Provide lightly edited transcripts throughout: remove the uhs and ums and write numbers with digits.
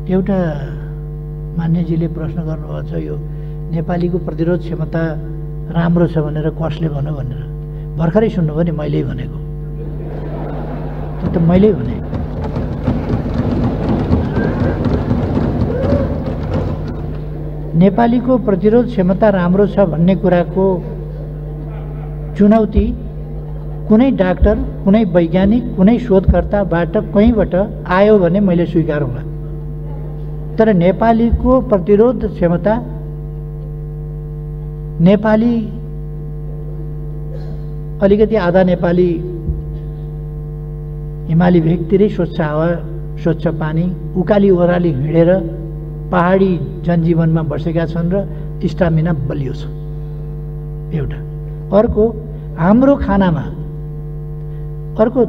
एउटा मान्यजीले प्रश्न गर्नुभएको छ, यो नेपालीको प्रतिरोध क्षमता राम्रो छ भनेर कसले भन्यो भनेर। भर्खरै सुन्नुभयो नि, मैले भनेको। त्यो त मैले भने। नेपालीको प्रतिरोध क्षमता राम्रो छ भन्ने कुराको चुनौती कुनै डाक्टर, कुनै वैज्ञानिक, कुनै शोधकर्ताबाट कहीँबाट आयो भने मैले स्वीकारौँला। तर नेपालीको प्रतिरोध क्षमता, नेपाली अलिकति आधा नेपाली हिमाली भेगतिरै स्वच्छ हावा, स्वच्छ पानी, उकाली ओह्राली हिँडेर पहाडी जनजीवनमा बसेका छन् र स्टामिना बलियो छ एउटा। अर्को हाम्रो खानामा, अर्को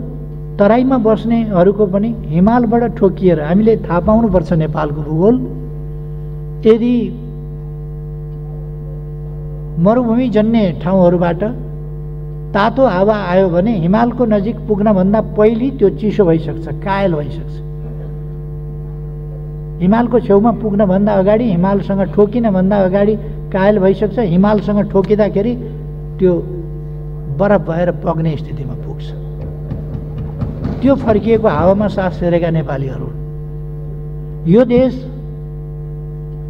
तराईमा बस्नेहरूको पनि हिमालबाट ठोकिएर हामीले थाहा पाउनुपर्छ नेपालको भूगोल। यदि मरुभूमि जन्य ठाउँहरूबाट तातो हावा आयो भने हिमालको नजिक पुग्नभन्दा पहिले त्यो चिसो भइसक्छ, कायल भइसक्छ। हिमालको छेउमा पुग्नभन्दा अगाडि, हिमालसँग ठोकिनभन्दा अगाडि कायल भइसक्छ। हिमालसँग ठोकिँदाखेरि त्यो बरफ भएर पग्ने स्थितिमा पुग्छ। त्यो फर्किएको हावामा सास फेरेका नेपालीहरू। यो देश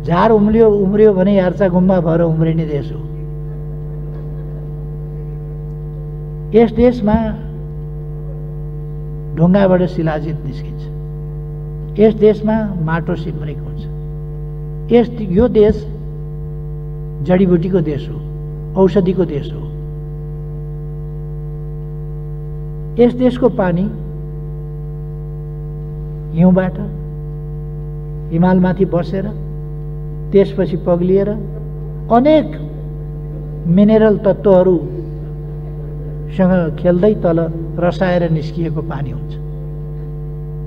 झार उम्रियो भने यार्चा गुम्बा भएर उम्रिने देश हो। यस देशमा ढुङ्गाबाट शिलाजित निस्किन्छ। यस देशमा माटो सिमरेक हुन्छ। यो देश जडीबुटीको देश हो, औषधिको देश हो। यस देशको पानी हिउँबाट हिमालमाथि बसेर त्यसपछि पग्लिएर अनेक मिनेरल तत्त्वहरूसँग खेल्दै तल रसाएर निस्किएको पानी हुन्छ।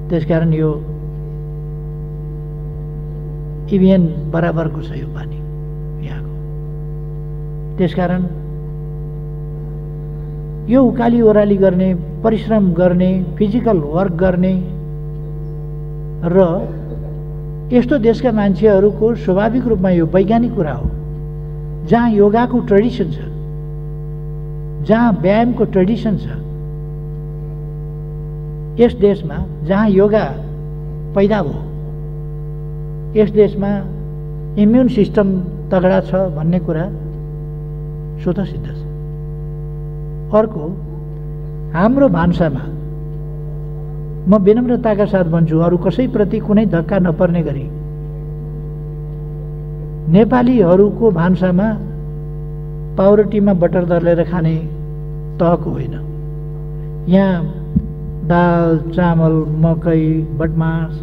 त्यसकारण यो इभिएन बराबरको छ यो पानी यहाँको। त्यसकारण यो उकाली ओह्राली गर्ने, परिश्रम गर्ने, फिजिकल वर्क गर्ने र यस्तो देशका मान्छेहरूको स्वाभाविक रूपमा यो वैज्ञानिक कुरा हो। जहाँ योगाको ट्रेडिसन छ, जहाँ व्यायामको ट्रेडिसन छ, यस देशमा जहाँ योगा पैदा भयो, यस देशमा इम्युन सिस्टम तगडा छ भन्ने कुरा स्वतः सिद्ध छ। अर्को, हाम्रो भान्सामा म विनम्रताका साथ भन्छु, अरू कसैप्रति कुनै धक्का नपर्ने गरी, नेपालीहरूको भान्सामा पाउरोटीमा बटर दलेर खाने तहको होइन। यहाँ दाल, चामल, मकै, बटमास,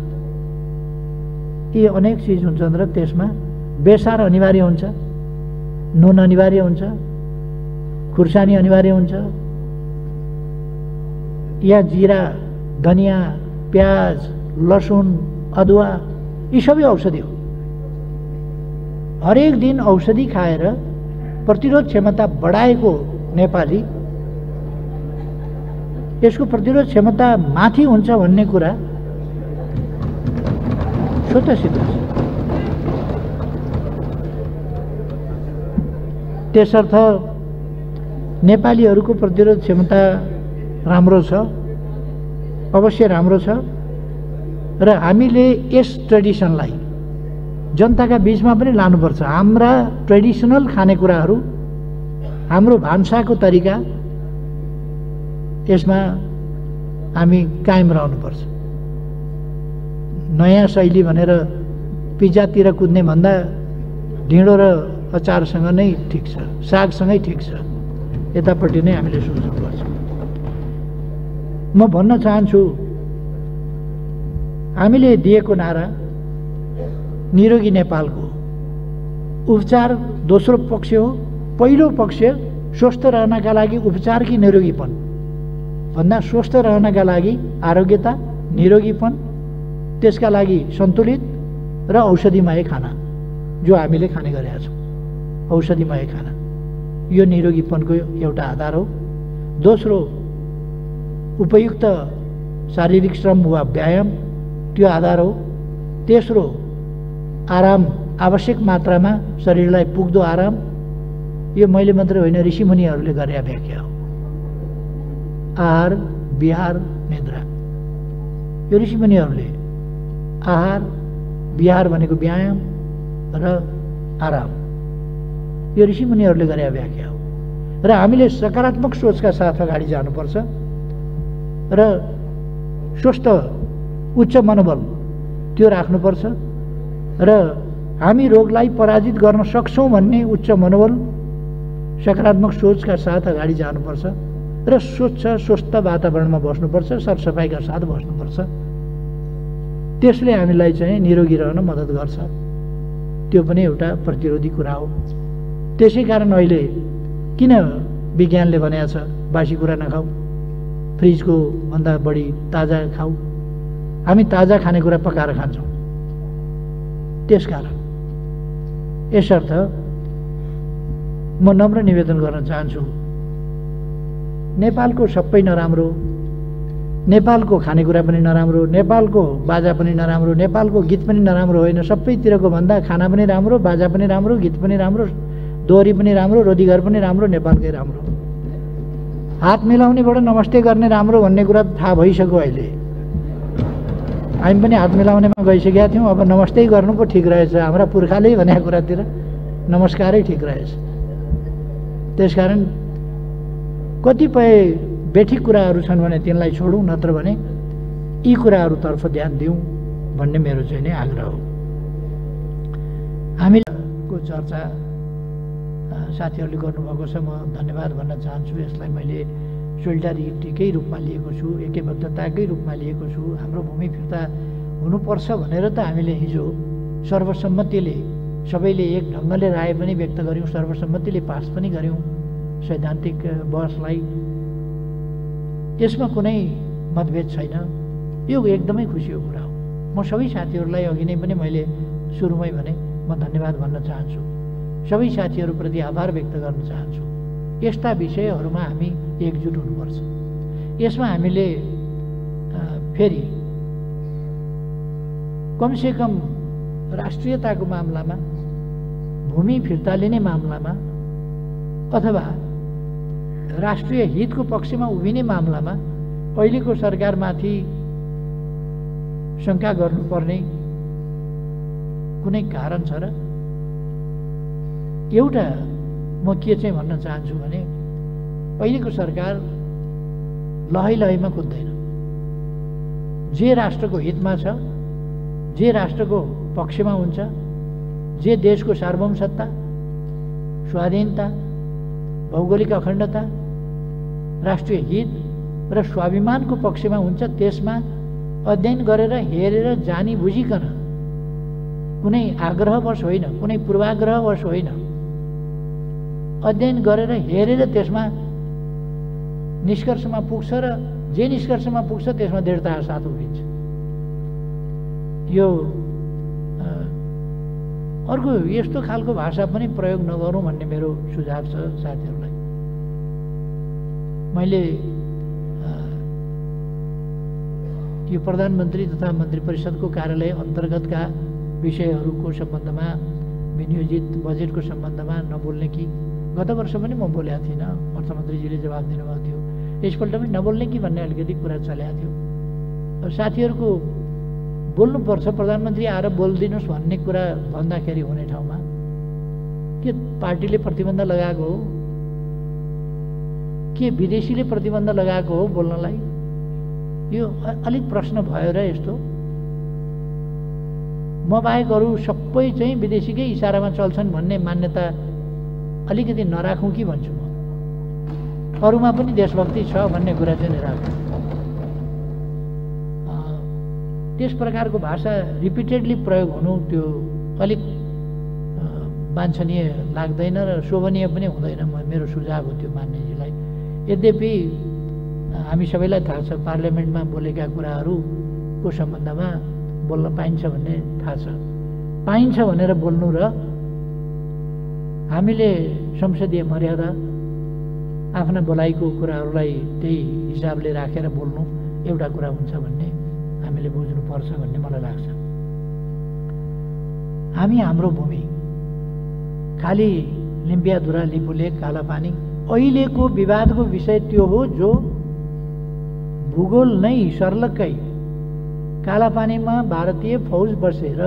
यी अनेक चिज हुन्छन् र त्यसमा बेसार अनिवार्य हुन्छ, नुन अनिवार्य हुन्छ, खुर्सानी अनिवार्य हुन्छ, या जिरा, धनिया, प्याज, लसुन, अदुवा, यी सबै औषधि हो। हरेक दिन औषधि खाएर प्रतिरोध क्षमता बढाएको नेपाली यसको प्रतिरोध क्षमता माथि हुन्छ भन्ने कुरा स्वतः सिद्ध छ। त्यसर्थ नेपालीहरूको प्रतिरोध क्षमता राम्रो छ, अवश्य राम्रो छ। र हामीले यस ट्रेडिसनलाई जनताका बीचमा पनि लानुपर्छ। हाम्रा ट्रेडिसनल खानेकुराहरू, हाम्रो भान्साको तरिका, यसमा हामी कायम रहनुपर्छ। नयाँ शैली भनेर पिज्जातिर कुद्ने भन्दा ढिँडो र अचारसँग नै ठिक छ, सागसँगै ठिक छ, यतापट्टि नै हामीले सोच्नुपर्छ। म भन्न चाहन्छु, हामीले दिएको नारा निरोगी नेपालको उपचार दोस्रो पक्ष हो। पहिलो पक्ष स्वस्थ रहनका लागि उपचार कि निरोगीपन भन्दा स्वस्थ रहनका लागि आरोग्यता, निरोगीपन, त्यसका लागि सन्तुलित र औषधिमय खाना जो हामीले खाने गरेका छौँ। औषधिमय खाना यो निरोगीपनको एउटा आधार हो। दोस्रो, उपयुक्त शारीरिक श्रम वा व्यायाम, त्यो आधार हो। तेस्रो आराम, आवश्यक मात्रामा शरीरलाई पुग्दो आराम। यो मैले मात्रै होइन, ऋषिमुनिहरूले गरेका व्याख्या हो। आहार, विहार, निद्रा, यो ऋषिमुनिहरूले आहार विहार भनेको व्यायाम र आराम, यो ऋषिमुनिहरूले गरेका व्याख्या हो। र हामीले सकारात्मक सोचका साथ अगाडि जानुपर्छ र स्वस्थ उच्च मनोबल त्यो राख्नुपर्छ र हामी रोगलाई पराजित गर्न सक्छौँ भन्ने उच्च मनोबल, सकारात्मक सोचका साथ अगाडि जानुपर्छ र स्वच्छ स्वस्थ वातावरणमा बस्नुपर्छ, सरसफाइका साथ बस्नुपर्छ। त्यसले हामीलाई चाहिँ निरोगी रहन मद्दत गर्छ। त्यो पनि एउटा प्रतिरोधी कुरा हो। त्यसै कारण अहिले किन विज्ञानले भनेको छ बासी कुरा नखाऊ, फ्रिजको भन्दा बढी ताजा खाऊ। हामी ताजा खानेकुरा पकाएर खान्छौँ। त्यसकारण यसर्थ म नम्र निवेदन गर्न चाहन्छु, नेपालको सबै नराम्रो, नेपालको खानेकुरा पनि नराम्रो, नेपालको बाजा पनि नराम्रो, नेपालको गीत पनि नराम्रो होइन, सबैतिरको भन्दा खाना पनि राम्रो, बाजा पनि राम्रो, गीत पनि राम्रो, दोहोरी पनि राम्रो, रोदीघर पनि राम्रो, नेपालकै राम्रो। हात मिलाउनेबाट नमस्ते गर्ने राम्रो भन्ने कुरा थाहा भइसक्यो अहिले। हामी पनि हात मिलाउनेमा गइसकेका थियौँ, अब नमस्ते गर्नु पो ठिक रहेछ। हाम्रा पुर्खाले भनेको कुरातिर नमस्कारै ठिक रहेछ। त्यसकारण कतिपय बेठिक कुराहरू छन् भने तिनलाई छोडौँ, नत्र भने यी कुराहरूतर्फ ध्यान दिउँ भन्ने मेरो चाहिँ नै आग्रह हो। हामीको चर्चा साथीहरूले गर्नुभएको छ, म धन्यवाद भन्न चाहन्छु। यसलाई मैले सोलिडारिटीकै रूपमा लिएको छु, एकबद्धताकै रूपमा लिएको छु। हाम्रो भूमि फिर्ता हुनुपर्छ भनेर त हामीले हिजो सर्वसम्मतिले सबैले एक ढङ्गले राय पनि व्यक्त गऱ्यौँ, सर्वसम्मतिले पास पनि गऱ्यौँ सैद्धान्तिक बहसलाई। यसमा कुनै मतभेद छैन। यो एकदमै खुसीको कुरा हो। म सबै साथीहरूलाई अघि नै पनि मैले सुरुमै भने म धन्यवाद भन्न चाहन्छु। सबै साथीहरूप्रति आभार व्यक्त गर्न चाहन्छु। यस्ता विषयहरूमा हामी एकजुट हुनुपर्छ। यसमा हामीले फेरि कमसेकम राष्ट्रियताको मामलामा, भूमि फिर्ता लिने मामलामा अथवा राष्ट्रिय हितको पक्षमा उभिने मामलामा अहिलेको सरकारमाथि शङ्का गर्नुपर्ने कुनै कारण छ र? एउटा म के चाहिँ भन्न चाहन्छु भने अहिलेको सरकार लहैलहैमा कुद्दैन। जे राष्ट्रको हितमा छ, जे राष्ट्रको पक्षमा हुन्छ, जे देशको सार्वभौमसत्ता, स्वाधीनता, भौगोलिक अखण्डता, राष्ट्रिय हित र स्वाभिमानको पक्षमा हुन्छ, त्यसमा अध्ययन गरेर हेरेर जानी बुझिकन, कुनै आग्रहवश होइन, कुनै पूर्वाग्रहवश होइन, अध्ययन गरेर हेरेर त्यसमा निष्कर्षमा पुग्छ र जे निष्कर्षमा पुग्छ त्यसमा दृढताका साथ उभिन्छ। यो अर्को यस्तो खालको भाषा पनि प्रयोग नगरौँ भन्ने मेरो सुझाव छ साथीहरूलाई। मैले यो प्रधानमन्त्री तथा मन्त्री परिषदको कार्यालय अन्तर्गतका विषयहरूको सम्बन्धमा, विनियोजित बजेटको सम्बन्धमा नबोल्ने कि गत वर्ष पनि म बोलेको थिइनँ, अर्थमन्त्रीजीले जवाब दिनुभएको थियो। यसपल्ट पनि नबोल्ने कि भन्ने अलिकति कुरा चलेको थियो। अब साथीहरूको बोल्नुपर्छ, प्रधानमन्त्री आएर बोलिदिनुहोस् भन्ने कुरा भन्दाखेरि हुने ठाउँमा के पार्टीले प्रतिबन्ध लगाएको हो, के विदेशीले प्रतिबन्ध लगाएको हो बोल्नलाई? यो अलिक प्रश्न भयो र यस्तो। म बाहेक अरू सबै चाहिँ विदेशीकै इसारामा चल्छन् भन्ने मान्यता अलिकति नराखौँ कि भन्छु म। अरूमा पनि देशभक्ति छ भन्ने कुरा चाहिँ नराखौँ। त्यस प्रकारको भाषा रिपिटेडली प्रयोग हुनु त्यो अलिक वाञ्छनीय लाग्दैन र शोभनीय पनि हुँदैन। मेरो सुझाव हो त्यो मान्यजीलाई। यद्यपि हामी सबैलाई थाहा छ पार्लियामेन्टमा बोलेका कुराहरूको सम्बन्धमा बोल्न पाइन्छ भन्ने थाहा छ। पाइन्छ भनेर बोल्नु र हामीले संसदीय मर्यादा, आफ्ना बोलाइको कुराहरूलाई त्यही हिसाबले राखेर बोल्नु एउटा कुरा हुन्छ भन्ने हामीले बुझ्नुपर्छ भन्ने मलाई लाग्छ। हामी हाम्रो भूमि खाली लिम्पियाधुरा, लिपुलेक, कालापानी अहिलेको विवादको विषय त्यो हो जो भूगोल नै सर्लक्कै कालापानीमा भारतीय फौज बसेर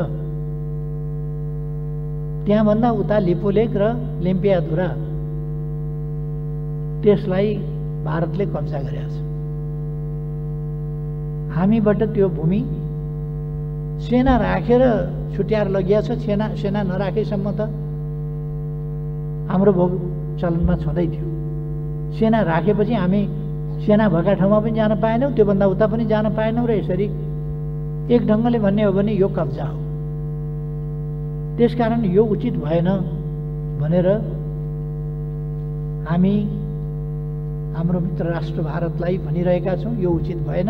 त्यहाँभन्दा उता लिपुलेक र लिम्पियाधुरा त्यसलाई भारतले कब्जा गरेको छ। हामीबाट त्यो भूमि सेना राखेर छुट्याएर लगिया छ। सेना नराखेसम्म त हाम्रो भोग चलनमा छँदै थियो। सेना राखेपछि हामी सेना भएका ठाउँमा पनि जान पाएनौँ, त्योभन्दा उता पनि जान पाएनौँ र यसरी एक ढङ्गले भन्ने हो भने यो कब्जा हो। त्यसकारण यो उचित भएन भनेर हामी हाम्रो मित्र राष्ट्र भारतलाई भनिरहेका छौँ, यो उचित भएन,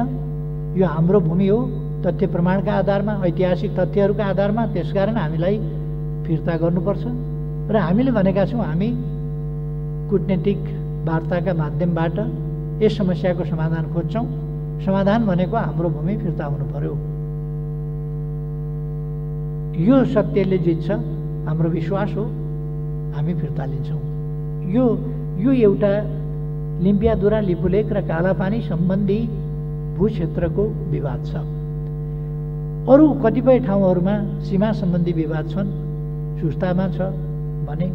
यो हाम्रो भूमि हो तथ्य प्रमाणका आधारमा, ऐतिहासिक तथ्यहरूका आधारमा। त्यसकारण हामीलाई फिर्ता गर्नुपर्छ र हामीले भनेका छौँ हामी कूटनीतिक वार्ताका माध्यमबाट यस समस्याको समाधान खोज्छौँ। समाधान भनेको हाम्रो भूमि फिर्ता हुनु पर्यो। यो सत्यले जित्छ, हाम्रो विश्वास हो, हामी फिर्ता लिन्छौँ। यो एउटा लिम्पियाधुरा, लिपुलेक र कालापानी सम्बन्धी भूक्षेत्रको विवाद छ। अरू कतिपय ठाउँहरूमा सीमा सम्बन्धी विवाद छन्, सुस्तामा छ भने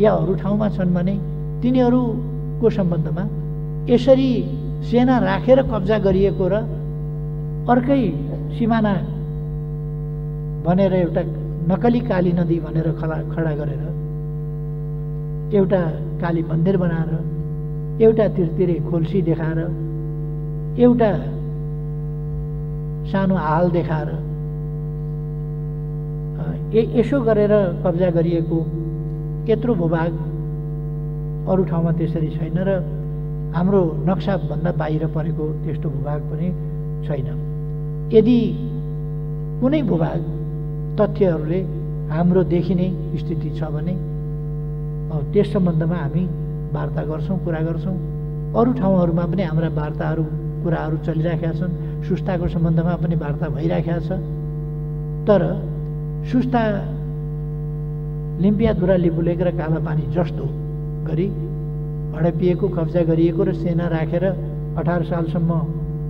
या अरू ठाउँमा छन् भने तिनीहरूको सम्बन्धमा यसरी सेना राखेर कब्जा गरिएको र अर्कै सिमाना भनेर एउटा नकली काली नदी भनेर खडा गरेर एउटा काली मन्दिर बनाएर एउटा तिरतिरे खोल्सी देखाएर एउटा सानो हाल देखाएर यसो गरेर कब्जा गरिएको यत्रो भूभाग अरू ठाउँमा त्यसरी छैन र हाम्रो नक्साभन्दा बाहिर परेको त्यस्तो भूभाग पनि छैन। यदि कुनै भूभाग तथ्यहरूले हाम्रो देखिने स्थिति छ भने त्यस सम्बन्धमा हामी वार्ता गर्छौँ, कुरा गर्छौँ। अरू ठाउँहरूमा पनि हाम्रा वार्ताहरू, कुराहरू चलिरहेका छन्। सुस्ताको सम्बन्धमा पनि वार्ता भइरहेको छ। तर सुस्ता, लिम्पियाधुरा, लिपुलेक र कालापानी जस्तो गरी हडपिएको, कब्जा गरिएको र सेना राखेर 18 सालसम्म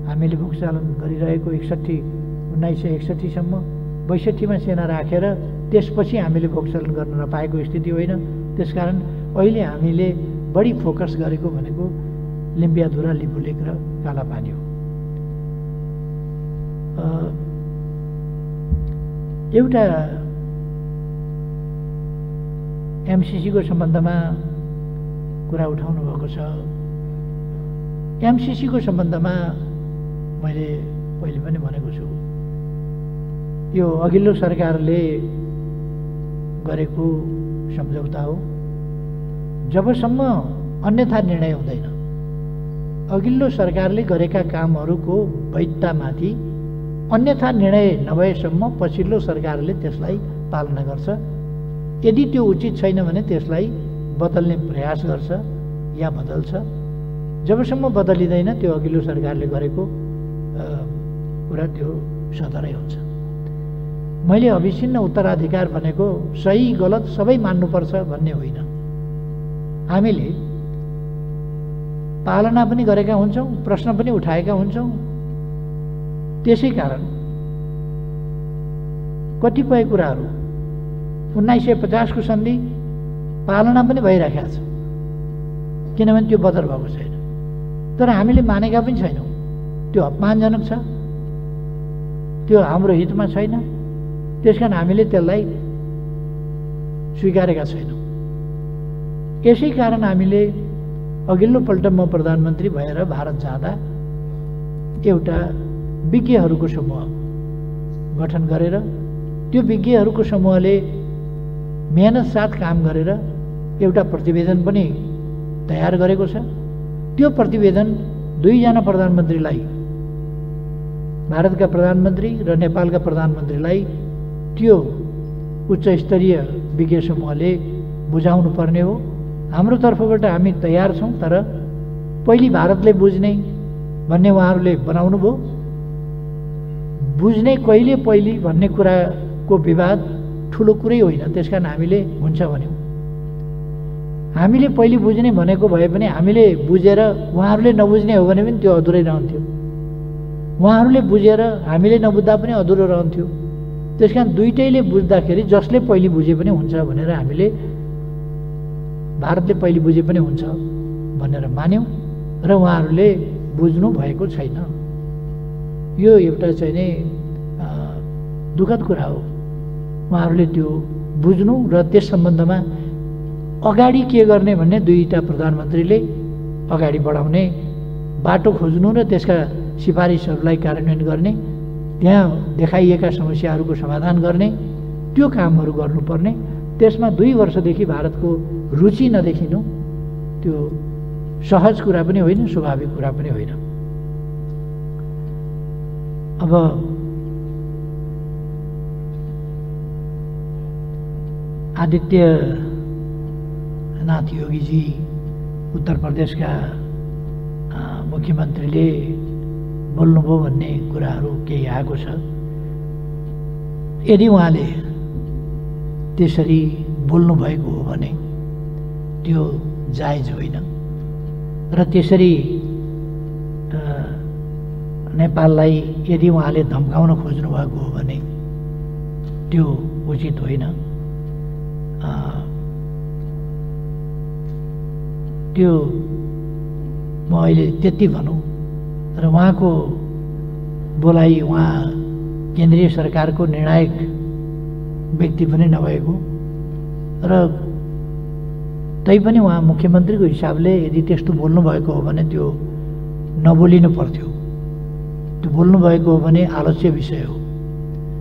हामीले भोगचालन गरिरहेको 1961 सम्म 62मा सेना राखेर त्यसपछि हामीले भोगचालन गर्न नपाएको स्थिति होइन। त्यसकारण अहिले हामीले बढी फोकस गरेको भनेको लिम्पियाधुरा, लिपुलेक र कालापानी हो। एउटा एमसिसीको सम्बन्धमा कुरा उठाउनु भएको छ। एमसिसीको सम्बन्धमा मैले पहिले पनि भनेको छु, यो अघिल्लो सरकारले गरेको सम्झौता हो। जबसम्म अन्यथा निर्णय हुँदैन, अघिल्लो सरकारले गरेका कामहरूको वैधतामाथि अन्यथा निर्णय नभएसम्म पछिल्लो सरकारले त्यसलाई पालना गर्छ। यदि त्यो उचित छैन भने त्यसलाई बदल्ने प्रयास गर्छ या बदल्छ। जबसम्म बदलिँदैन त्यो अघिल्लो सरकारले गरेको कुरा त्यो सधरै हुन्छ। मैले अभिचिन्न उत्तराधिकार भनेको सही गलत सबै मान्नुपर्छ भन्ने होइन। हामीले पालना पनि गरेका हुन्छौँ, प्रश्न पनि उठाएका हुन्छौँ। त्यसै कारण कतिपय कुराहरू 1950 को सन्धि पालना पनि भइरहेको छ, किनभने त्यो बदर भएको छैन। तर हामीले मानेका पनि छैनौँ। त्यो अपमानजनक छ, त्यो हाम्रो हितमा छैन। त्यसकारण हामीले त्यसलाई स्वीकारेका छैनौँ। यसै कारण हामीले अघिल्लोपल्ट म प्रधानमन्त्री भएर भारत जाँदा एउटा विज्ञहरूको समूह गठन गरेर त्यो विज्ञहरूको समूहले मेहनत साथ काम गरेर एउटा प्रतिवेदन पनि तयार गरेको छ। त्यो प्रतिवेदन दुईजना प्रधानमन्त्रीलाई, भारतका प्रधानमन्त्री र नेपालका प्रधानमन्त्रीलाई त्यो उच्च स्तरीय विज्ञ समूहले बुझाउनु पर्ने हो। हाम्रो तर्फबाट हामी तयार छौँ, तर पहिले भारतले बुझ्ने भन्ने उहाँहरूले बनाउनु भयो। बुझ्ने कहिले पहिले भन्ने कुराको विवाद ठुलो कुरै होइन, त्यस कारण हामीले हुन्छ भन्यौँ। हामीले पहिले बुझ्ने भनेको भए पनि हामीले बुझेर उहाँहरूले नबुझ्ने हो भने पनि त्यो अधुरै रहन्थ्यो। उहाँहरूले बुझेर हामीले नबुझ्दा पनि अधुरो रहन्थ्यो। त्यस कारण दुइटैले बुझ्दाखेरि जसले पहिले बुझे पनि हुन्छ भनेर हामीले भारतले पहिले बुझे पनि हुन्छ भनेर मान्यौँ र उहाँहरूले बुझ्नु भएको छैन। यो एउटा चाहिँ नै दुःखद कुरा हो। उहाँहरूले त्यो बुझ्नु र त्यस सम्बन्धमा अगाडि के गर्ने भन्ने दुईटा प्रधानमन्त्रीले अगाडि बढाउने बाटो खोज्नु र त्यसका सिफारिसहरूलाई कार्यान्वयन गर्ने, त्यहाँ देखाइएका समस्याहरूको समाधान गर्ने, त्यो कामहरू गर्नुपर्ने। त्यसमा 2 वर्षदेखि भारतको रुचि नदेखिनु त्यो सहज कुरा पनि होइन, स्वाभाविक कुरा पनि होइन। अब आदित्यनाथ योगीजी उत्तर प्रदेशका मुख्यमन्त्रीले बोल्नुभयो भन्ने कुराहरू केही आएको छ। यदि उहाँले त्यसरी बोल्नु भएको हो भने त्यो जायज होइन र त्यसरी नेपाललाई यदि उहाँले धम्काउन खोज्नु भएको हो भने त्यो उचित होइन। त्यो म अहिले त्यति भनौँ। र उहाँको बोलाइ उहाँ केन्द्रीय सरकारको निर्णायक व्यक्ति पनि नभएको र तैपनि उहाँ मुख्यमन्त्रीको हिसाबले यदि त्यस्तो बोल्नुभएको हो भने त्यो नबोलिनु पर्थ्यो। त्यो बोल्नुभएको हो भने आलोच्य विषय हो।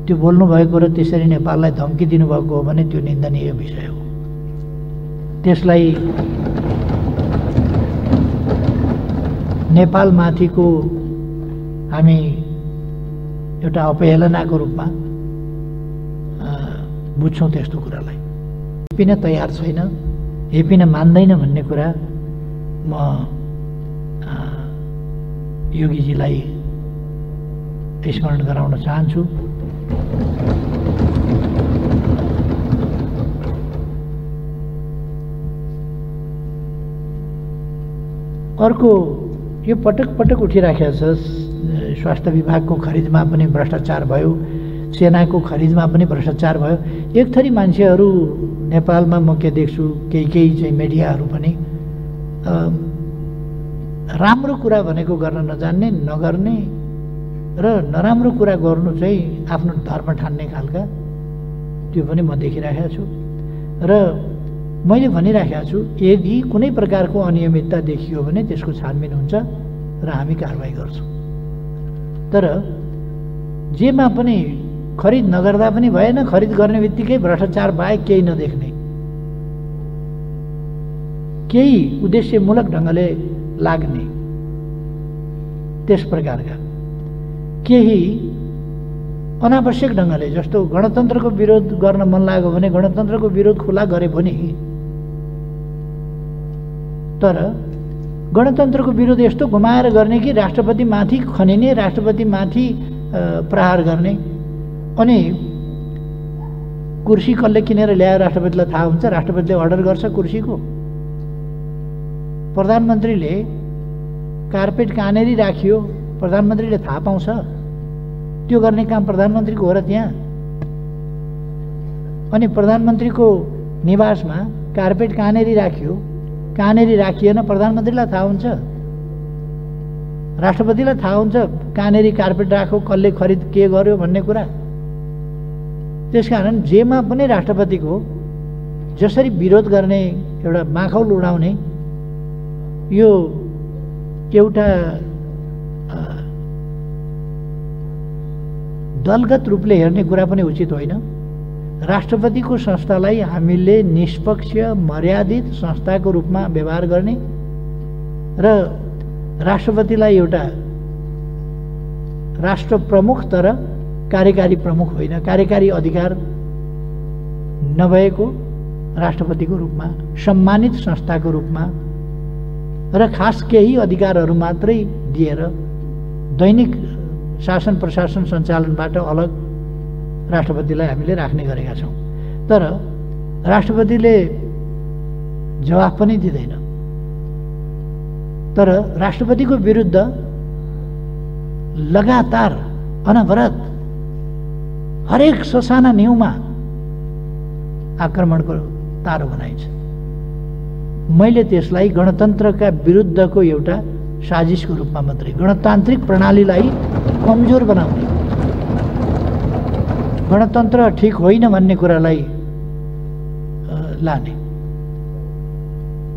त्यो बोल्नुभएको र त्यसरी नेपाललाई धम्की दिनुभएको हो भने त्यो निन्दनीय विषय हो। त्यसलाई नेपालमाथिको हामी एउटा अपहेलनाको रूपमा बुझ्छौँ। त्यस्तो कुरालाई हेपिन तयार छैन, हेपिन मान्दैन भन्ने कुरा म योगीजीलाई स्मरण गराउन चाहन्छु। अर्को यो पटक पटक उठिराखेको छ, स्वास्थ्य विभागको खरिदमा पनि भ्रष्टाचार भयो, सेनाको खरिदमा पनि भ्रष्टाचार भयो। एक थरी मान्छेहरू नेपालमा म के देख्छु, केही चाहिँ मिडियाहरू पनि राम्रो कुरा भनेको गर्न नजान्ने, नगर्ने र नराम्रो कुरा गर्नु चाहिँ आफ्नो धर्म ठान्ने खालका त्यो पनि म देखिरहेको छु। र मैले भनिराखेको छु, यदि कुनै प्रकारको अनियमितता देखियो भने त्यसको छानबिन हुन्छ र हामी कारबाही गर्छौँ। तर जेमा पनि खरिद नगर्दा पनि भएन, खरिद गर्ने बित्तिकै भ्रष्टाचार बाहेक केही नदेख्ने, केही उद्देश्यमूलक ढङ्गले लाग्ने, त्यस प्रकारका केही अनावश्यक ढङ्गले, जस्तो गणतन्त्रको विरोध गर्न मन लाग्यो भने गणतन्त्रको विरोध खुला गरे पनि, तर गणतन्त्रको विरोध यस्तो घुमाएर गर्ने कि राष्ट्रपतिमाथि खनिने, राष्ट्रपतिमाथि प्रहार गर्ने। अनि कुर्सी कसले किनेर ल्यायो राष्ट्रपतिलाई थाहा हुन्छ, राष्ट्रपतिले अर्डर गर्छ कुर्सीको। प्रधानमन्त्रीले कार्पेट कहाँनेरि राखियो प्रधानमन्त्रीले थाहा पाउँछ, त्यो गर्ने काम प्रधानमन्त्रीको हो र त्यहाँ। अनि प्रधानमन्त्रीको निवासमा कार्पेट कहाँनेरि राखियो, कहाँनेरि राखिएन प्रधानमन्त्रीलाई थाहा हुन्छ, राष्ट्रपतिलाई थाहा हुन्छ कहाँनेरि कार्पेट राख्यो, कसले खरिद के गर्यो भन्ने कुरा। त्यसकारण जेमा पनि राष्ट्रपतिको जसरी विरोध गर्ने, एउटा माखौल उडाउने, यो एउटा दलगत रूपले हेर्ने कुरा पनि उचित होइन। राष्ट्रपतिको संस्थालाई हामीले निष्पक्ष मर्यादित संस्थाको रूपमा व्यवहार गर्ने र राष्ट्रपतिलाई एउटा राष्ट्र प्रमुख तर कार्यकारी प्रमुख होइन, कार्यकारी अधिकार नभएको राष्ट्रपतिको रूपमा, सम्मानित संस्थाको रूपमा र खास केही अधिकारहरू मात्रै दिएर दैनिक शासन प्रशासन सञ्चालनबाट अलग राष्ट्रपतिलाई हामीले राख्ने गरेका छौँ। तर राष्ट्रपतिले जवाफ पनि दिँदैन। तर राष्ट्रपतिको विरुद्ध लगातार अनवरत हरेक ससाना न्यूमा आक्रमणको तारो बनाइन्छ। मैले त्यसलाई गणतन्त्रका विरुद्धको एउटा साजिसको रूपमा मात्रै, गणतान्त्रिक प्रणालीलाई कमजोर बनाउने, गणतन्त्र ठिक होइन भन्ने कुरालाई लाने।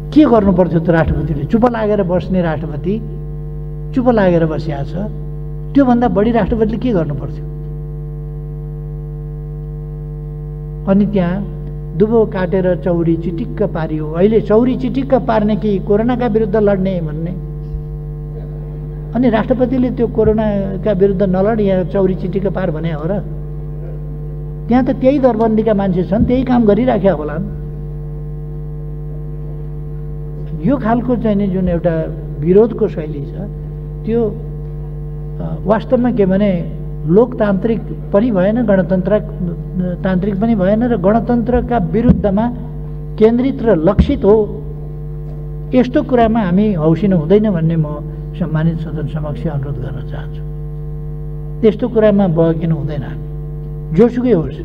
के गर्नु पर्थ्यो त राष्ट्रपतिले? चुप लागेर बस्ने राष्ट्रपति चुप लागेर बसिया छ। त्योभन्दा बढी राष्ट्रपतिले के गर्नु पर्थ्यो? अनि त्यहाँ दुबो काटेर चौरी चिटिक्क पारियो। अहिले चौरी चिटिक्क पार्ने कि कोरोनाका विरुद्ध लड्ने भन्ने। अनि राष्ट्रपतिले त्यो कोरोनाका विरुद्ध नलड, यहाँ चौरी चिटिक्क पार भने हो र? त्यहाँ त त्यही दरबन्दीका मान्छे छन्, त्यही काम गरिराख्या होलान्। यो खालको चाहिँ नि जुन एउटा विरोधको शैली छ त्यो वास्तवमा के भने लोकतान्त्रिक पनि भएन, गणतन्त्रतान्त्रिक पनि भएन र गणतन्त्रका विरुद्धमा केन्द्रित र लक्षित हो। यस्तो कुरामा हामी हौसिनु हुँदैन भन्ने म सम्मानित सदन समक्ष अनुरोध गर्न चाहन्छु। त्यस्तो कुरामा बहकिनु हुँदैन। जोसुकै होस्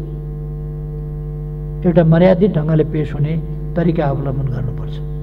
एउटा मर्यादित ढङ्गले पेश हुने तरिका अवलम्बन गर्नुपर्छ।